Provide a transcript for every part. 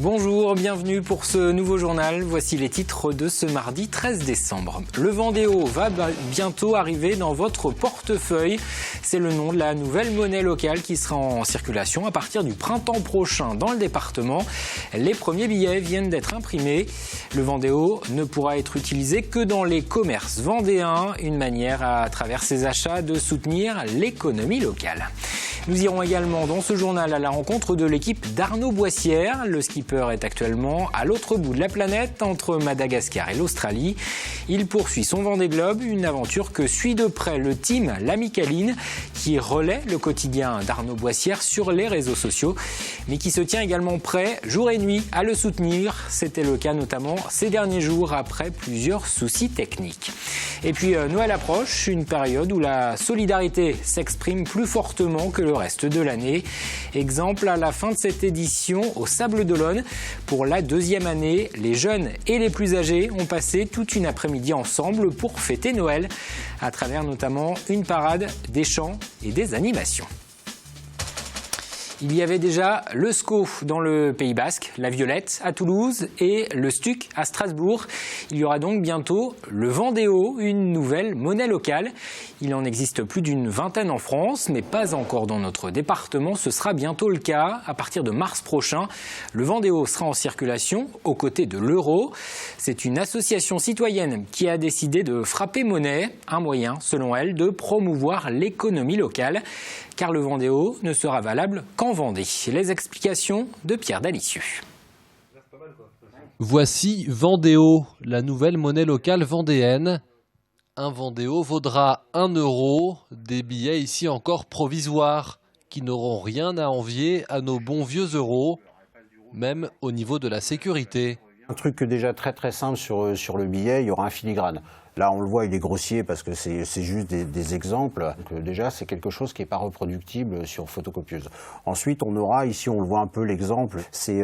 Bonjour, bienvenue pour ce nouveau journal. Voici les titres de ce mardi 13 décembre. Le Vendéo va bientôt arriver dans votre portefeuille. C'est le nom de la nouvelle monnaie locale qui sera en circulation à partir du printemps prochain dans le département. Les premiers billets viennent d'être imprimés. Le Vendéo ne pourra être utilisé que dans les commerces vendéens, une manière à travers ses achats de soutenir l'économie locale. Nous irons également dans ce journal à la rencontre de l'équipe d'Arnaud Boissière. Le skipper est actuellement à l'autre bout de la planète, entre Madagascar et l'Australie. Il poursuit son Vendée Globe, une aventure que suit de près le team L'Amicaline, qui relaie le quotidien d'Arnaud Boissière sur les réseaux sociaux, mais qui se tient également prêt jour et nuit à le soutenir. C'était le cas notamment ces derniers jours après plusieurs soucis techniques. Et puis Noël approche, une période où la solidarité s'exprime plus fortement que le reste de l'année. Exemple à la fin de cette édition au Sables d'Olonne. Pour la deuxième année, les jeunes et les plus âgés ont passé toute une après-midi ensemble pour fêter Noël, à travers notamment une parade, des chants et des animations. Il y avait déjà le SCO dans le Pays Basque, la Violette à Toulouse et le Stuc à Strasbourg. Il y aura donc bientôt le Vendéo, une nouvelle monnaie locale. Il en existe plus d'une vingtaine en France, mais pas encore dans notre département. Ce sera bientôt le cas. À partir de mars prochain, le Vendéo sera en circulation aux côtés de l'euro. C'est une association citoyenne qui a décidé de frapper monnaie, un moyen, selon elle, de promouvoir l'économie locale. Car le Vendéo ne sera valable qu'en Vendée. Les explications de Pierre Dalicieux. Voici Vendéo, la nouvelle monnaie locale vendéenne. Un Vendéo vaudra 1 €, des billets ici encore provisoires, qui n'auront rien à envier à nos bons vieux euros, même au niveau de la sécurité. Un truc déjà très simple sur le billet, il y aura un filigrane. Là, on le voit, il est grossier parce que c'est juste des exemples. Donc, déjà, c'est quelque chose qui n'est pas reproductible sur photocopieuse. Ensuite, on aura, ici, on le voit un peu l'exemple, c'est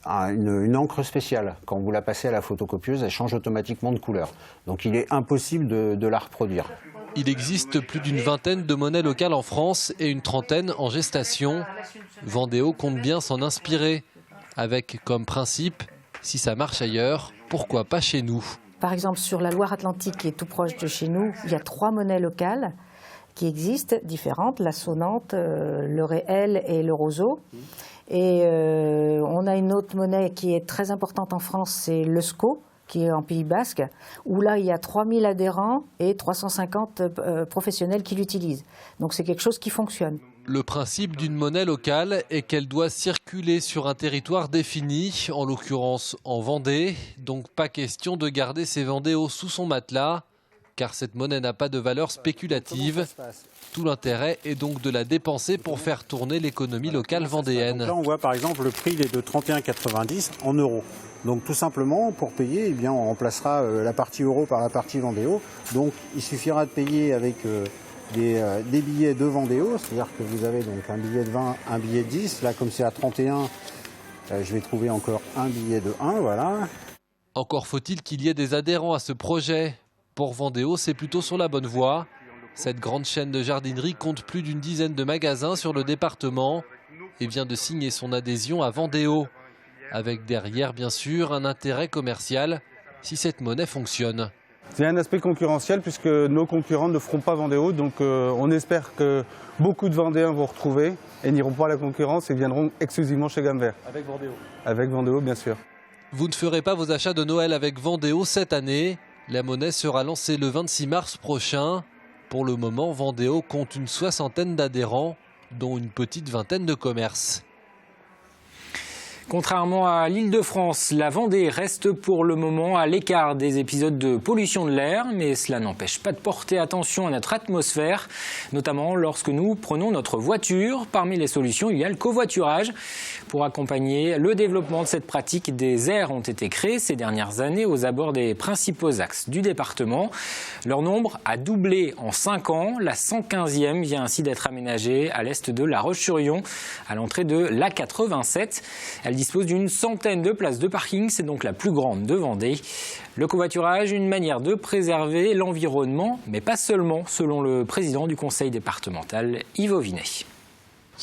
une encre spéciale. Quand vous la passez à la photocopieuse, elle change automatiquement de couleur. Donc, il est impossible de la reproduire. Il existe plus d'une vingtaine de monnaies locales en France et une trentaine en gestation. Vendéo compte bien s'en inspirer, avec comme principe, si ça marche ailleurs, pourquoi pas chez nous ? Par exemple, sur la Loire-Atlantique, qui est tout proche de chez nous, il y a 3 monnaies locales qui existent, différentes, la sonnante, le réel et le roseau. Et on a une autre monnaie qui est très importante en France, c'est le SCO, qui est en Pays Basque, où là, il y a 3000 adhérents et 350 professionnels qui l'utilisent. Donc c'est quelque chose qui fonctionne. Le principe d'une monnaie locale est qu'elle doit circuler sur un territoire défini, en l'occurrence en Vendée. Donc pas question de garder ses Vendéos sous son matelas, car cette monnaie n'a pas de valeur spéculative. Tout l'intérêt est donc de la dépenser pour faire tourner l'économie locale vendéenne. Donc là, on voit par exemple le prix il est de 31,90 en euros. Donc tout simplement, pour payer, eh bien, on remplacera la partie euro par la partie Vendéo. Donc il suffira de payer avec des billets de Vendéo, c'est-à-dire que vous avez donc un billet de 20, un billet de 10. Là, comme c'est à 31, je vais trouver encore un billet de 1, voilà. Encore faut-il qu'il y ait des adhérents à ce projet. Pour Vendéo, c'est plutôt sur la bonne voie. Cette grande chaîne de jardinerie compte plus d'une dizaine de magasins sur le département et vient de signer son adhésion à Vendéo. Avec derrière, bien sûr, un intérêt commercial si cette monnaie fonctionne. C'est un aspect concurrentiel puisque nos concurrents ne feront pas Vendéo, donc on espère que beaucoup de Vendéens vont retrouver et n'iront pas à la concurrence et viendront exclusivement chez Gamme Vert. Avec Vendéo. Avec Vendéo, bien sûr. Vous ne ferez pas vos achats de Noël avec Vendéo cette année. La monnaie sera lancée le 26 mars prochain. Pour le moment, Vendéo compte une 60aine d'adhérents, dont une petite vingtaine de commerces. Contrairement à l'Île-de-France, la Vendée reste pour le moment à l'écart des épisodes de pollution de l'air, mais cela n'empêche pas de porter attention à notre atmosphère, notamment lorsque nous prenons notre voiture. Parmi les solutions, il y a le covoiturage. Pour accompagner le développement de cette pratique, des aires ont été créées ces dernières années aux abords des principaux axes du département. Leur nombre a doublé en 5 ans. La 115e vient ainsi d'être aménagée à l'est de La Roche-sur-Yon, à l'entrée de l'A87. Elle dispose d'une centaine de places de parking, c'est donc la plus grande de Vendée. Le covoiturage, une manière de préserver l'environnement, mais pas seulement, selon le président du conseil départemental, Yves Auvinet.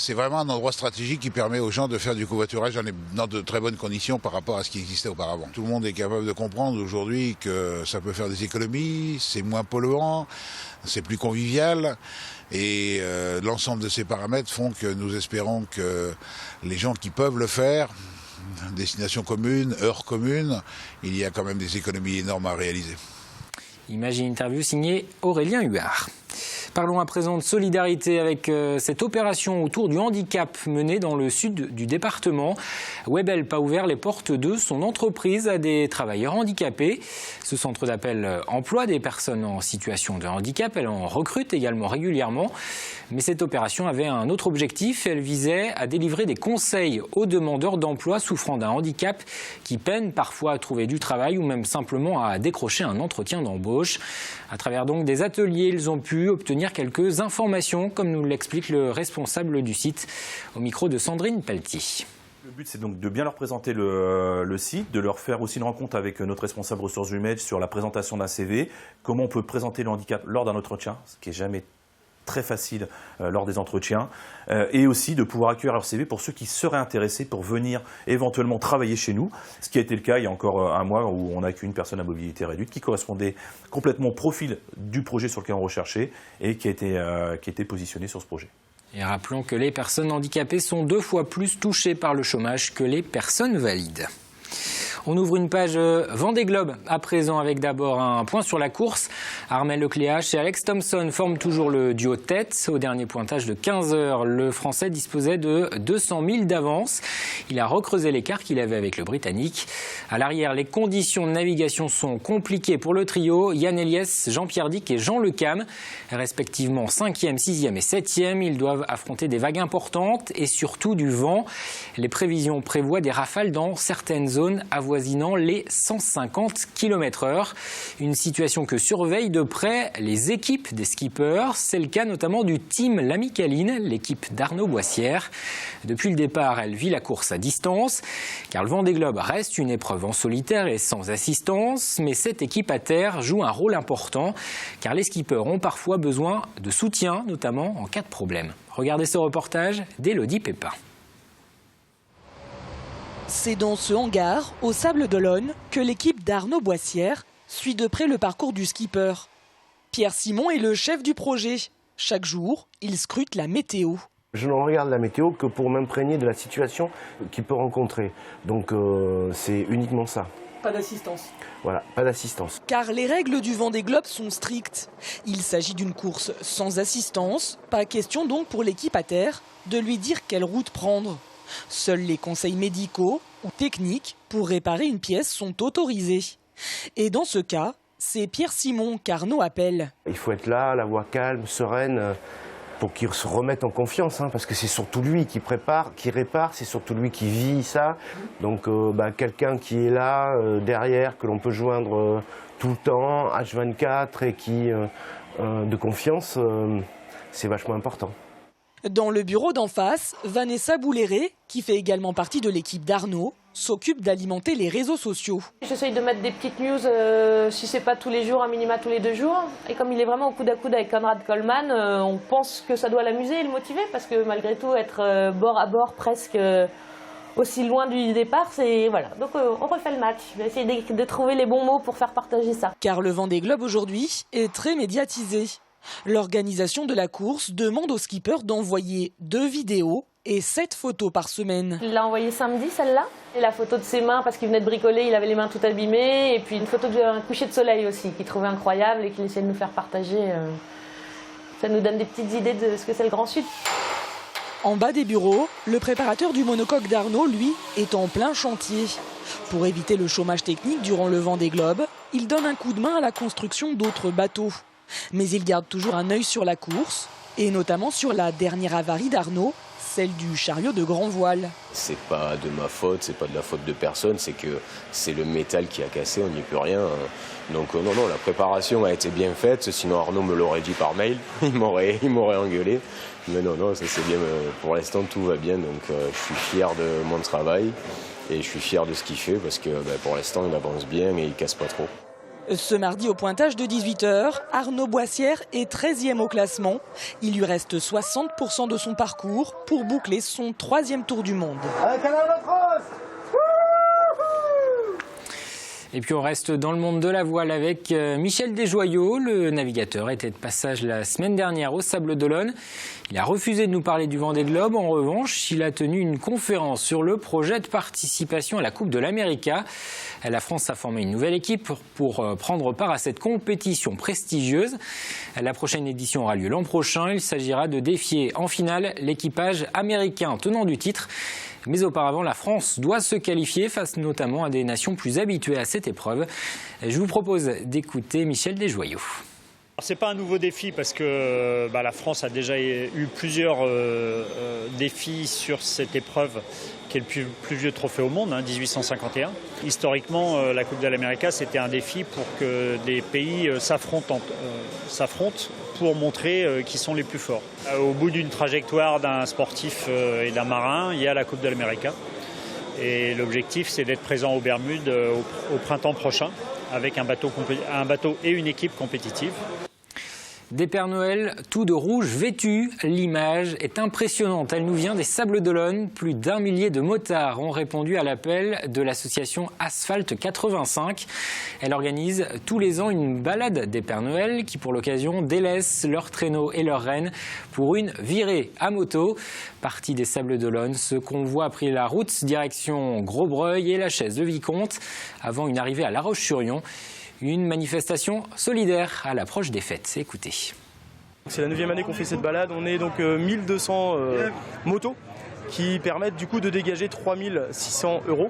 C'est vraiment un endroit stratégique qui permet aux gens de faire du covoiturage dans de très bonnes conditions par rapport à ce qui existait auparavant. Tout le monde est capable de comprendre aujourd'hui que ça peut faire des économies, c'est moins polluant, c'est plus convivial. Et l'ensemble de ces paramètres font que nous espérons que les gens qui peuvent le faire, destination commune, heure commune, il y a quand même des économies énormes à réaliser. Image et interview signée Aurélien Huard. Parlons à présent de solidarité avec cette opération autour du handicap menée dans le sud du département. Webhelp a ouvert les portes de son entreprise à des travailleurs handicapés. Ce centre d'appel emploie des personnes en situation de handicap. Elle en recrute également régulièrement. Mais cette opération avait un autre objectif. Elle visait à délivrer des conseils aux demandeurs d'emploi souffrant d'un handicap qui peinent parfois à trouver du travail ou même simplement à décrocher un entretien d'embauche. À travers donc des ateliers, ils ont pu obtenir quelques informations, comme nous l'explique le responsable du site, au micro de Sandrine Pelletier. Le but, c'est donc de bien leur présenter le site, de leur faire aussi une rencontre avec notre responsable ressources humaines sur la présentation d'un CV, comment on peut présenter le handicap lors d'un entretien, ce qui n'est jamais très facile lors des entretiens, et aussi de pouvoir accueillir leur CV pour ceux qui seraient intéressés pour venir éventuellement travailler chez nous, ce qui a été le cas il y a encore un mois où on a accueilli une personne à mobilité réduite qui correspondait complètement au profil du projet sur lequel on recherchait et qui a été positionné sur ce projet. Et rappelons que les personnes handicapées sont 2 fois plus touchées par le chômage que les personnes valides. On ouvre une page Vendée Globe à présent avec d'abord un point sur la course. Armel Lecléache et Alex Thompson forment toujours le duo tête. Au dernier pointage de 15 heures, le Français disposait de 200 000 d'avance. Il a recreusé l'écart qu'il avait avec le Britannique. À l'arrière, les conditions de navigation sont compliquées pour le trio. Yann Eliès, Jean-Pierre Dick et Jean Le Cam, respectivement 5e, 6e et 7e. Ils doivent affronter des vagues importantes et surtout du vent. Les prévisions prévoient des rafales dans certaines zones avoisinant les 150 km/h. Une situation que surveillent de près les équipes des skippers. C'est le cas notamment du team L'Amicaline, l'équipe d'Arnaud Boissière. Depuis le départ, elle vit la course à distance, car le Vendée Globe reste une épreuve en solitaire et sans assistance. Mais cette équipe à terre joue un rôle important, car les skippers ont parfois besoin de soutien, notamment en cas de problème. Regardez ce reportage d'Élodie Pépin. C'est dans ce hangar, au Sable d'Olonne, que l'équipe d'Arnaud Boissière suit de près le parcours du skipper. Pierre Simon est le chef du projet. Chaque jour, il scrute la météo. Je ne regarde la météo que pour m'imprégner de la situation qu'il peut rencontrer. Donc c'est uniquement ça. Pas d'assistance. Voilà, pas d'assistance. Car les règles du Vendée Globe sont strictes. Il s'agit d'une course sans assistance. Pas question donc pour l'équipe à terre de lui dire quelle route prendre. Seuls les conseils médicaux ou techniques pour réparer une pièce sont autorisés. Et dans ce cas, c'est Pierre Simon qu'Arnaud appelle. Il faut être là, la voix calme, sereine, pour qu'il se remette en confiance, parce que c'est surtout lui qui prépare, qui répare, c'est surtout lui qui vit ça. Donc quelqu'un qui est là, derrière, que l'on peut joindre tout le temps, H24, et qui de confiance, c'est vachement important. Dans le bureau d'en face, Vanessa Bouléré, qui fait également partie de l'équipe d'Arnaud, s'occupe d'alimenter les réseaux sociaux. J'essaye de mettre des petites news, si c'est pas tous les jours, un minima tous les 2 jours. Et comme il est vraiment au coude à coude avec Conrad Coleman, on pense que ça doit l'amuser et le motiver, parce que malgré tout, être bord à bord presque aussi loin du départ, c'est voilà. Donc on refait le match. Je vais essayer de trouver les bons mots pour faire partager ça. Car le Vendée Globe aujourd'hui est très médiatisé. L'organisation de la course demande aux skippers d'envoyer 2 vidéos et 7 photos par semaine. Il l'a envoyé samedi, celle-là. Et la photo de ses mains, parce qu'il venait de bricoler, il avait les mains toutes abîmées. Et puis une photo d'un coucher de soleil aussi, qu'il trouvait incroyable et qu'il essayait de nous faire partager. Ça nous donne des petites idées de ce que c'est le Grand Sud. En bas des bureaux, le préparateur du monocoque d'Arnaud, lui, est en plein chantier. Pour éviter le chômage technique durant le Vendée Globe, il donne un coup de main à la construction d'autres bateaux. Mais il garde toujours un œil sur la course, et notamment sur la dernière avarie d'Arnaud, celle du chariot de grand voile. C'est pas de ma faute, c'est pas de la faute de personne, c'est que c'est le métal qui a cassé, on n'y peut rien. Donc non, la préparation a été bien faite, sinon Arnaud me l'aurait dit par mail, il m'aurait engueulé. Mais non, ça c'est bien, pour l'instant tout va bien, donc je suis fier de mon travail et je suis fier de ce qu'il fait parce que pour l'instant il avance bien et il casse pas trop. Ce mardi au pointage de 18h, Arnaud Boissière est 13e au classement. Il lui reste 60% de son parcours pour boucler son 3e tour du monde. Et puis on reste dans le monde de la voile avec Michel Desjoyaux. Le navigateur était de passage la semaine dernière au Sables d'Olonne. Il a refusé de nous parler du Vendée Globe. En revanche, il a tenu une conférence sur le projet de participation à la Coupe de l'América. La France a formé une nouvelle équipe pour prendre part à cette compétition prestigieuse. La prochaine édition aura lieu l'an prochain. Il s'agira de défier en finale l'équipage américain tenant du titre. Mais auparavant, la France doit se qualifier face notamment à des nations plus habituées à cette épreuve. Je vous propose d'écouter Michel Desjoyaux. Ce n'est pas un nouveau défi parce que la France a déjà eu plusieurs défis sur cette épreuve qui est le plus vieux trophée au monde, 1851. Historiquement, la Coupe de l'América, c'était un défi pour que des pays s'affrontent pour montrer qui sont les plus forts. Au bout d'une trajectoire d'un sportif et d'un marin, il y a la Coupe de l'América. Et l'objectif, c'est d'être présent aux Bermudes au printemps prochain avec un bateau et une équipe compétitive. Des Pères Noël, tout de rouge vêtus. L'image est impressionnante. Elle nous vient des Sables d'Olonne. Plus d'1 millier de motards ont répondu à l'appel de l'association Asphalte 85. Elle organise tous les ans une balade des Pères Noël qui, pour l'occasion, délaissent leurs traîneaux et leurs rennes pour une virée à moto. Parti des Sables d'Olonne, ce convoi a pris la route direction Grosbreuil et la Chaise de Vicomte avant une arrivée à La Roche-sur-Yon. Une manifestation solidaire à l'approche des fêtes. Écoutez. C'est la 9e année qu'on fait cette balade. On est donc 1200 motos qui permettent du coup de dégager 3600 €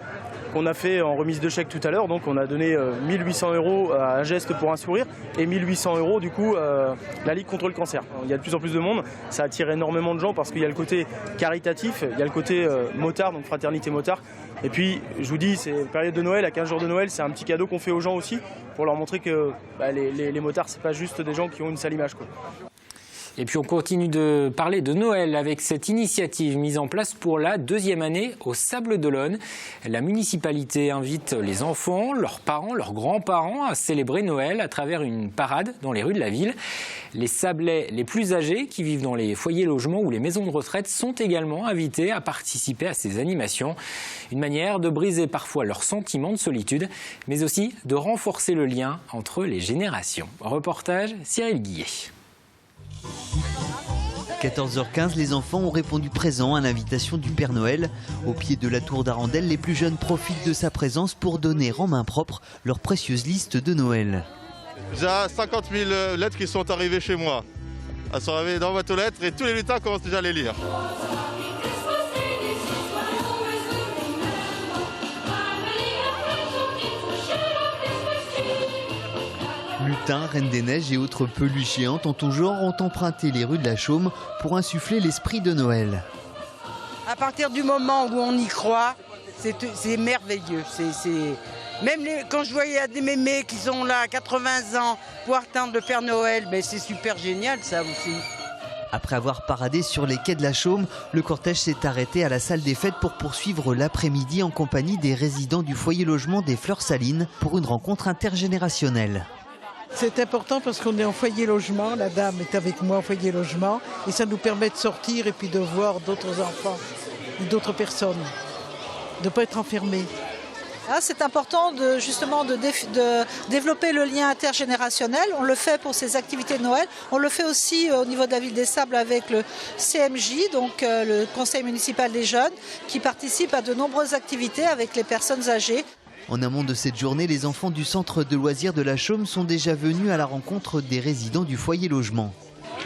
qu'on a fait en remise de chèque tout à l'heure. Donc on a donné 1800 € à Un Geste pour un Sourire et 1800 € du coup la Ligue contre le cancer. Il y a de plus en plus de monde. Ça attire énormément de gens parce qu'il y a le côté caritatif, il y a le côté motard, donc fraternité motard. Et puis, je vous dis, c'est une période de Noël, à 15 jours de Noël, c'est un petit cadeau qu'on fait aux gens aussi, pour leur montrer que les motards, c'est pas juste des gens qui ont une sale image, quoi. Et puis on continue de parler de Noël avec cette initiative mise en place pour la 2e année au Sables d'Olonne. La municipalité invite les enfants, leurs parents, leurs grands-parents à célébrer Noël à travers une parade dans les rues de la ville. Les Sablais les plus âgés qui vivent dans les foyers logements ou les maisons de retraite sont également invités à participer à ces animations. Une manière de briser parfois leur sentiment de solitude, mais aussi de renforcer le lien entre les générations. Reportage Cyril Guillet. 14h15, les enfants ont répondu présents à l'invitation du Père Noël. Au pied de la tour d'Arendelle, les plus jeunes profitent de sa présence pour donner en main propre leur précieuse liste de Noël. J'ai 50 000 lettres qui sont arrivées chez moi. Elles sont arrivées dans ma boîte aux lettres et tous les lutins commencent déjà à les lire. Lutins, Reines des Neiges et autres peluches géantes en tout genre ont emprunté les rues de la Chaume pour insuffler l'esprit de Noël. À partir du moment où on y croit, c'est merveilleux. Même quand je voyais des mémés qui sont là à 80 ans pour attendre le Père Noël, c'est super génial ça aussi. Après avoir paradé sur les quais de la Chaume, le cortège s'est arrêté à la salle des fêtes pour poursuivre l'après-midi en compagnie des résidents du foyer logement des Fleurs Salines pour une rencontre intergénérationnelle. C'est important parce qu'on est en foyer logement, la dame est avec moi en foyer logement et ça nous permet de sortir et puis de voir d'autres enfants, d'autres personnes, de ne pas être enfermés. C'est important justement de développer le lien intergénérationnel. On le fait pour ces activités de Noël. On le fait aussi au niveau de la ville des Sables avec le CMJ, donc le Conseil municipal des jeunes, qui participe à de nombreuses activités avec les personnes âgées. En amont de cette journée, les enfants du centre de loisirs de la Chaume sont déjà venus à la rencontre des résidents du foyer logement.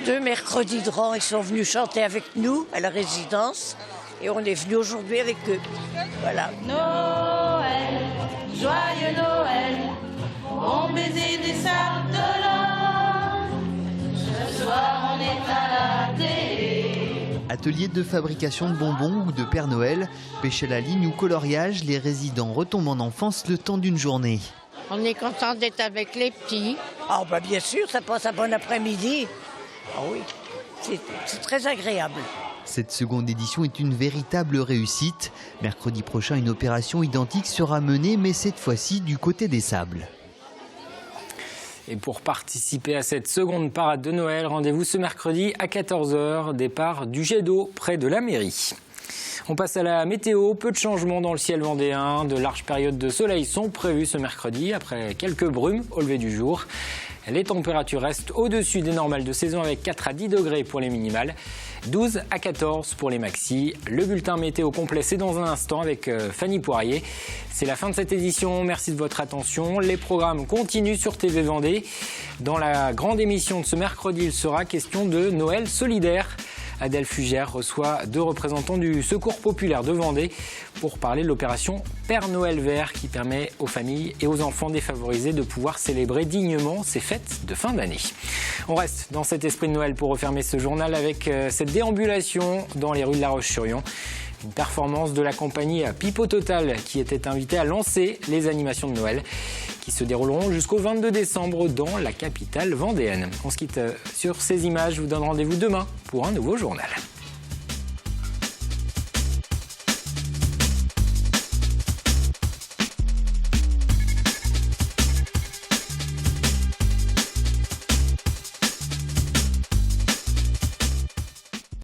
2 mercredis de rang, ils sont venus chanter avec nous à la résidence et on est venus aujourd'hui avec eux. Voilà. Noël, joyeux Noël, bon baiser des Sables d'Olonne. Ce soir on est à la télé. Atelier de fabrication de bonbons ou de Père Noël, pêche à la ligne ou coloriage, les résidents retombent en enfance le temps d'une journée. On est content d'être avec les petits. Bien sûr, ça passe un bon après-midi. Oui, c'est très agréable. Cette seconde édition est une véritable réussite. Mercredi prochain, une opération identique sera menée, mais cette fois-ci du côté des Sables. Et pour participer à cette seconde parade de Noël, rendez-vous ce mercredi à 14h, départ du jet d'eau près de la mairie. On passe à la météo, peu de changements dans le ciel vendéen, de larges périodes de soleil sont prévues ce mercredi après quelques brumes au lever du jour. Les températures restent au-dessus des normales de saison avec 4 à 10 degrés pour les minimales, 12 à 14 pour les maxis. Le bulletin météo complet, c'est dans un instant avec Fanny Poirier. C'est la fin de cette édition, merci de votre attention. Les programmes continuent sur TV Vendée. Dans la grande émission de ce mercredi, il sera question de Noël solidaire. Adèle Fugère reçoit 2 représentants du Secours populaire de Vendée pour parler de l'opération Père Noël Vert qui permet aux familles et aux enfants défavorisés de pouvoir célébrer dignement ces fêtes de fin d'année. On reste dans cet esprit de Noël pour refermer ce journal avec cette déambulation dans les rues de La Roche-sur-Yon. Une performance de la compagnie Pipo Total qui était invitée à lancer les animations de Noël qui se dérouleront jusqu'au 22 décembre dans la capitale vendéenne. On se quitte sur ces images, je vous donne rendez-vous demain pour un nouveau journal.